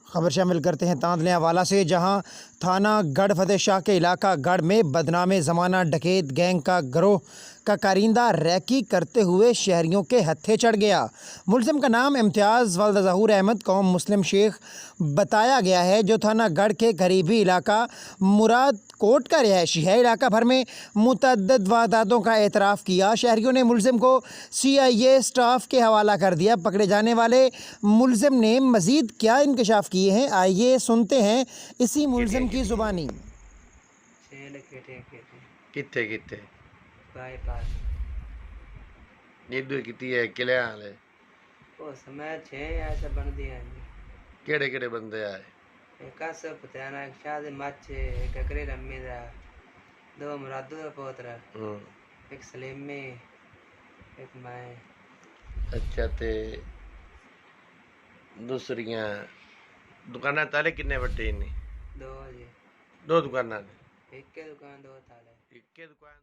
खबर शामिल करते हैं तांदलियावाला से, जहां थाना गढ़ फतेह शाह के इलाका गढ़ में बदनामे ज़माना डकैत गैंग का गिरोह का कारिंदा रैकी करते हुए शहरियों के हत्थे चढ़ गया। मुलजिम का नाम इम्तियाज़ वल्द ज़हूर अहमद कौम मुस्लिम शेख बताया गया है, जो थाना गढ़ के करीबी इलाका मुराद कोट का रिहायशी है। इलाका भर में मुतअद्दिद वारदातों का एतराफ़ किया। शहरियों ने मुलजिम को CIA स्टाफ के हवाला कर दिया। पकड़े जाने वाले मुलजिम ने मज़ीद क्या इंकशाफ किए हैं, आइए सुनते हैं इसी मुलजिम की ज़ुबानी। कित्थे कित्थे बाईपास नीदू किती है किले वाले उस समय 6 ऐसे बन दिए हैं जी। केड़े केड़े बंदे आए? एक असफ पताना, एक शादी मच्छे, एक अकरी रम्मी दा, 2 मुरादू दा पोतरा, एक सलीमी, एक मैं। अच्छा, ते दूसरियां दुकाना ताले किन्ने बट्टे इन्नी? 2 जी। 2 दुकाना ने? एक के दुकान 2 ताले। इक्के दुकान